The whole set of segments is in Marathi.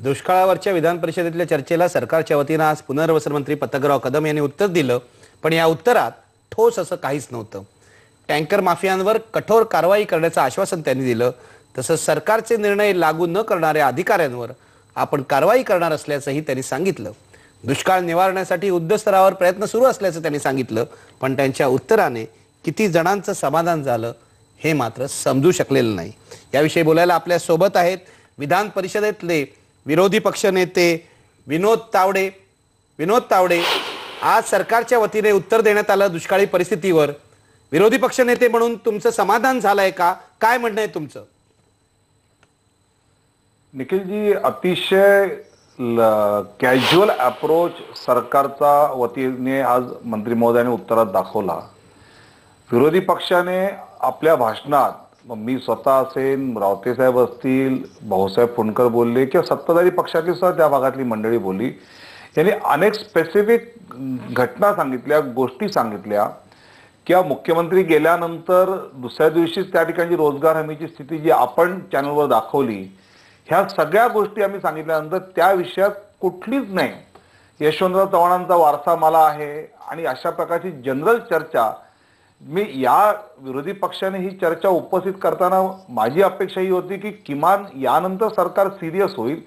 दुष्काळावरच्या विधान परिषदेतल्या चर्चेला सरकारच्या वतीनं आज पुनर्वसन मंत्री पतंगराव कदम यांनी उत्तर दिलं, पण या उत्तरात ठोस असं काहीच नव्हतं. टँकर माफियांवर कठोर कारवाई करण्याचं आश्वासन त्यांनी दिलं. तसंच सरकारचे निर्णय लागू न करणाऱ्या अधिकाऱ्यांवर आपण कारवाई करणार असल्याचंही त्यांनी सांगितलं. दुष्काळ निवारण्यासाठी युद्धस्तरावर प्रयत्न सुरू असल्याचं त्यांनी सांगितलं, पण त्यांच्या उत्तराने किती जणांचं समाधान झालं हे मात्र समजू शकलेलं नाही. याविषयी बोलायला आपल्या सोबत आहेत विधान परिषदेतले विरोधी पक्षनेते विनोद तावडे. विनोद तावडे, आज सरकारच्या वतीने उत्तर देण्यात आलं दुष्काळी परिस्थितीवर. विरोधी पक्षनेते म्हणून तुमचं समाधान झालंय का? काय म्हणणं आहे तुमचं? निखिलजी, अतिशय कॅज्युअल अप्रोच सरकारचा वतीने आज मंत्री महोदयाने उत्तरात दाखवला. विरोधी पक्षाने आपल्या भाषणात, मी स्वतः असेल, रावते साहेब असतील, भाऊसाहेब फुंडकर बोलले किंवा सत्ताधारी पक्षातली सुद्धा त्या भागातली मंडळी बोलली, यांनी अनेक स्पेसिफिक घटना सांगितल्या, गोष्टी सांगितल्या. किंवा मुख्यमंत्री गेल्यानंतर दुसऱ्या दिवशीच त्या ठिकाणी रोजगार हमीची स्थिती जी आपण चॅनलवर दाखवली, ह्या सगळ्या गोष्टी आम्ही सांगितल्यानंतर त्या विषयात कुठलीच नाही यशवंतराव चव्हाणांचा वारसा मला आहे आणि अशा प्रकारची जनरल चर्चा, मी या विरोधी पक्षाने ही चर्चा उपस्थित करताना माझी अपेक्षा ही होती की किमान यानंतर सरकार सिरियस होईल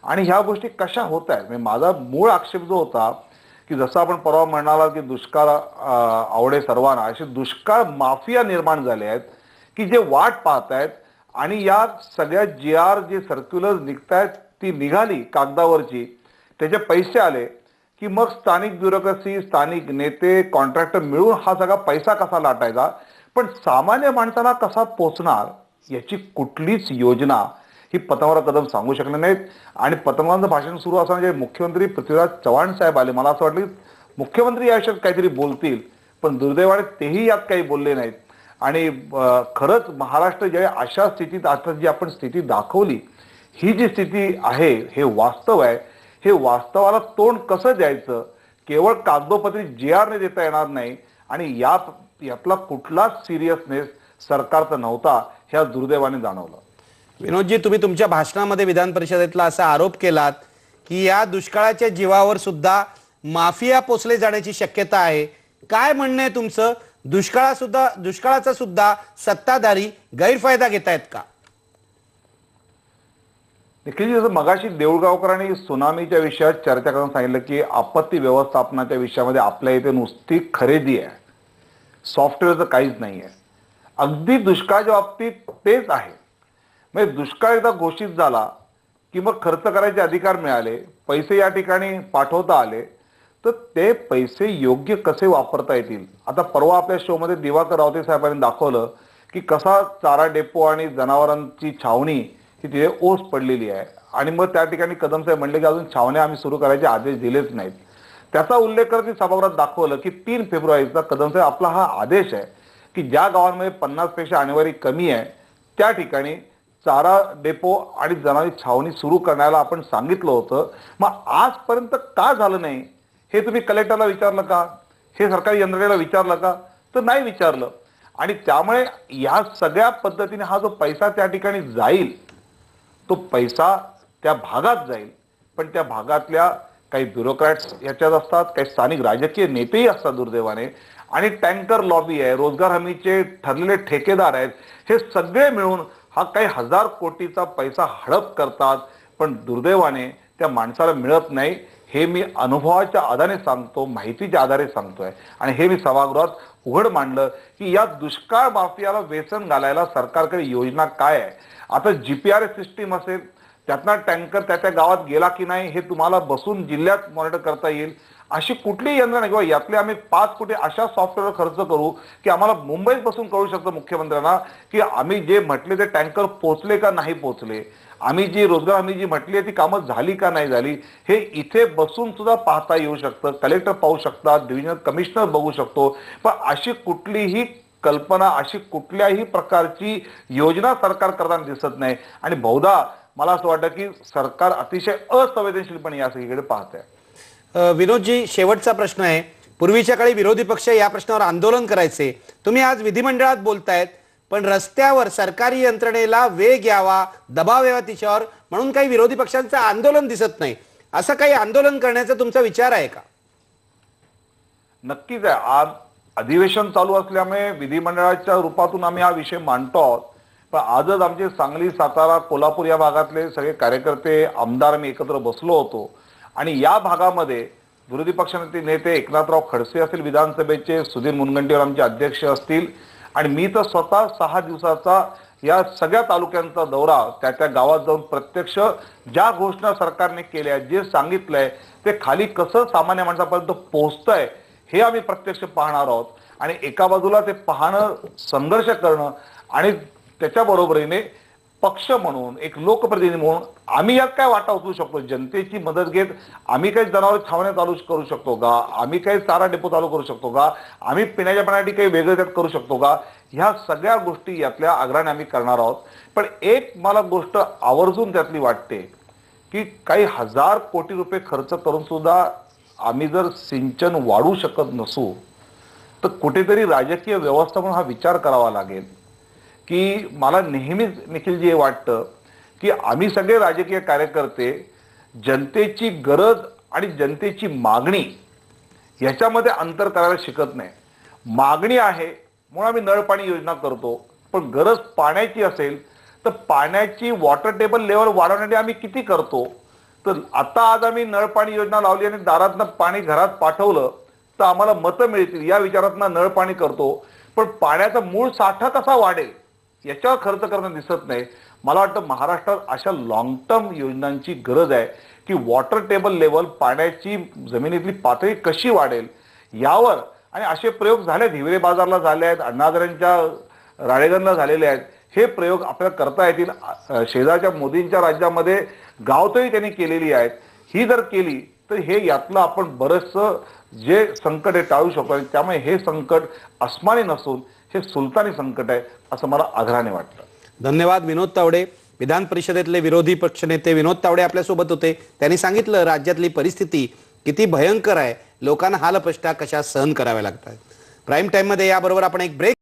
आणि ह्या गोष्टी कशा होत आहेत. म्हणजे माझा मूळ आक्षेप जो होता की जसं आपण परवा म्हणाला की दुष्काळ आवडे सर्वांना, असे दुष्काळ माफिया निर्माण झाले आहेत की जे वाट पाहत आहेत आणि या सगळ्या GR जे सर्क्युलर निघतायत ती निघाली कागदावरची, त्याचे पैसे आले की मग स्थानिक ब्युरोक्रेसी, स्थानिक नेते, कॉन्ट्रॅक्टर मिळून हा सगळा पैसा कसा लाटायचा, पण सामान्य माणसाला कसा पोचणार याची कुठलीच योजना ही पतंगराव कदम सांगू शकले नाहीत. आणि पतंगरावांचं भाषण सुरू असताना जे मुख्यमंत्री पृथ्वीराज चव्हाण साहेब आले, मला असं वाटलं की मुख्यमंत्री या विषयात काहीतरी बोलतील, पण दुर्दैवाने तेही यात काही बोलले नाहीत. आणि खरंच महाराष्ट्र ज्या अशा स्थितीत आता जी आपण स्थिती दाखवली, ही जी स्थिती आहे हे वास्तव आहे. हे वास्तवाला तोंड कसं द्यायचं केवळ कागदोपत्री GR ने देता येणार नाही आणि यातला कुठलाच सिरियसनेस सरकारचा नव्हता, ह्या दुर्दैवाने जाणवलं. विनोदजी, तुम्ही तुमच्या भाषणामध्ये विधान परिषदेतला असा आरोप केलात की या दुष्काळाच्या जीवावर सुद्धा माफिया पोचले जाण्याची शक्यता आहे. काय म्हणणं आहे तुमचं? दुष्काळाचा सुद्धा सत्ताधारी गैरफायदा घेत आहेत का? निखिल, जसं मगाशी देऊळगावकरांनी सुनामीच्या विषयात चर्चा करून सांगितलं की आपत्ती व्यवस्थापनाच्या विषयामध्ये आपल्या इथे नुसती खरेदी आहे, सॉफ्टवेअरचं काहीच नाही आहे. अगदी दुष्काळाच्या बाबतीत तेच आहे. म्हणजे दुष्काळ एकदा घोषित झाला की मग खर्च करायचे अधिकार मिळाले, पैसे या ठिकाणी पाठवता आले, तर ते पैसे योग्य कसे वापरता येतील. आता परवा आपल्या शोमध्ये दिवाकर रावते साहेबांनी दाखवलं की कसा चारा डेपो आणि जनावरांची छावणी ही तिथे ओस पडलेली आहे आणि मग त्या ठिकाणी कदम साहेब म्हणले की अजून छावण्या आम्ही सुरू करायचे आदेश दिलेच नाहीत. त्याचा उल्लेख करत सभागृहात दाखवलं की 3 फेब्रुवारीचा कदम साहेब आपला हा आदेश आहे की ज्या गावांमध्ये 50 पेक्षा आणेवारी कमी आहे त्या ठिकाणी चारा डेपो आणि जनावरांची छावणी सुरू करण्याला आपण सांगितलं होतं. मग आजपर्यंत का झालं नाही हे तुम्ही कलेक्टरला विचारलं का? हे सरकारी यंत्रणेला विचारलं का? तर नाही विचारलं. आणि त्यामुळे या सगळ्या पद्धतीने हा जो पैसा त्या ठिकाणी जाईल तो पैसा त्या भागात जाईल, पण त्या भागातल्या काही ब्युरोक्रॅट्स याच्यात असतात, काही स्थानिक राजकीय नेतेही असतात दुर्दैवाने, आणि टँकर लॉबी आहे, रोजगार हमीचे ठरलेले ठेकेदार आहेत, हे सगळे मिळून हा काही 1000 कोटीचा पैसा हडप करतात, पण दुर्दैवाने त्या माणसाला मिळत नाही. हे मी अनुभवाच्या आधारे सांगतो, माहितीच्या आधारे सांगतोय आणि हे मी सभागृहात उघड मांडलं की या दुष्काळ माफियाला वेसन घालायला सरकारकडे योजना काय आहे. आता GPRS सिस्टीम असेल, त्यातनं टँकर त्या गावात गेला की नाही हे तुम्हाला बसून जिल्ह्यात मॉनिटर करता येईल. अशी कुठली यंत्रणा किंवा यातले आम्ही 5 कोटी अशा सॉफ्टवेअर खर्च करू की आम्हाला मुंबईत बसून कळू शकतं मुख्यमंत्र्यांना की आम्ही जे म्हटले ते टँकर पोचले का नाही पोचले, आम्ही जी रोजगार हमी जी म्हटली आहे ती कामं झाली का नाही झाली, हे इथे बसून सुद्धा पाहता येऊ शकतं. कलेक्टर पाहू शकतात, डिव्हिजनल कमिशनर बघू शकतो. पण अशी कुठलीही कल्पना, अशी कुठल्याही प्रकारची योजना सरकार करताना दिसत नाही आणि बहुधा मला असं वाटतं की सरकार अतिशय असंवेदनशीलपणे या सगळीकडे पाहत आहे. विनोदजी, शेवटचा प्रश्न आहे. पूर्वीच्या काळी विरोधी पक्ष या प्रश्नावर आंदोलन करायचे, तुम्ही आज विधिमंडळात बोलतायत, पण रस्त्यावर सरकारी यंत्रणेला वेग यावा, दबाव यावा तिच्यावर म्हणून काही विरोधी पक्षांचं आंदोलन दिसत नाही. असं काही आंदोलन करण्याचा तुमचा विचार आहे का? नक्कीच आहे. आज अधिवेशन चालू असल्यामुळे विधिमंडळाच्या रूपातून आम्ही हा विषय मांडतो आहोत. पण आजच आमचे सांगली, सातारा, कोल्हापूर या भागातले सगळे कार्यकर्ते, आमदार आम्ही एकत्र बसलो होतो आणि या भागामध्ये विरोधी पक्षाचे नेते एकनाथराव खडसे असतील, विधानसभेचे सुधीर मुनगंटीवार आमचे अध्यक्ष असतील आणि मी तर स्वतः 6 दिवसाचा या सगळ्या तालुक्यांचा दौरा त्या गावात जाऊन प्रत्यक्ष ज्या घोषणा सरकारने केल्या, जे सांगितलंय ते खाली कसं सामान्य माणसापर्यंत पोहोचतंय हे आम्ही प्रत्यक्ष पाहणार आहोत. आणि एका बाजूला ते पाहणं, संघर्ष करणं आणि त्याच्या बरोबरीने पक्ष म्हणून, एक लोकप्रतिनिधी म्हणून आम्ही यात काय वाटा उचलू शकतो, जनतेची मदत घेत आम्ही काही जनावर छावण्या चालू करू शकतो का, आम्ही काही चारा डेपो चालू करू शकतो का, आम्ही पिण्याच्या पाण्यासाठी काही वेगळं त्यात करू शकतो का, ह्या सगळ्या गोष्टी यातल्या आग्रहाने आम्ही करणार आहोत. पण एक मला गोष्ट आवर्जून त्यातली वाटते की काही हजार कोटी रुपये खर्च करून सुद्धा आम्ही जर सिंचन वाढवू शकत नसू तर कुठेतरी राजकीय व्यवस्था म्हणून हा विचार करावा लागेल की मला नेहमीच निखिलजी हे वाटतं की आम्ही सगळे राजकीय कार्यकर्ते जनतेची गरज आणि जनतेची मागणी याच्यामध्ये अंतर करायला शिकत नाही. मागणी आहे म्हणून आम्ही नळ पाणी योजना करतो, पण गरज पाण्याची असेल तर पाण्याची वॉटर टेबल लेवल वाढवण्यासाठी आम्ही किती करतो. तर आता आज आम्ही नळ पाणी योजना लावली आणि दारातनं पाणी घरात पाठवलं तर आम्हाला मतं मिळतील या विचारातनं नळ पाणी करतो, पण पाण्याचा मूळ साठा कसा वाढेल याच्यावर खर्च करणं दिसत नाही. मला वाटतं महाराष्ट्रात अशा लॉंग टर्म योजनांची गरज आहे की वॉटर टेबल लेवल, पाण्याची जमिनीतली पातळी कशी वाढेल यावर. आणि असे प्रयोग झालेत, हिवरे बाजारला झाले आहेत, अण्णादऱ्यांच्या राळेगणला झालेले आहेत. हे प्रयोग आपल्याला करता येतील. शेजारच्या मोदींच्या राज्यामध्ये गावतळी त्यांनी केलेली आहेत. ही जर केली तर हे यातलं आपण बरंचसं जे संकट आहे टाळू शकतो आणि त्यामुळे हे संकट अस्मानी नसून हे सुलतानी संकट आहे असं मला आग्रहाने वाटतं. धन्यवाद विनोद तावडे. विधान परिषदेतले विरोधी पक्षनेते विनोद तावडे आपल्यासोबत होते. त्यांनी सांगितलं राज्यातली परिस्थिती किती भयंकर आहे, लोकांना हालअपेष्टा कशा सहन कराव्या लागतात. प्राईम टाइम मध्ये याबरोबर आपण एक ब्रेक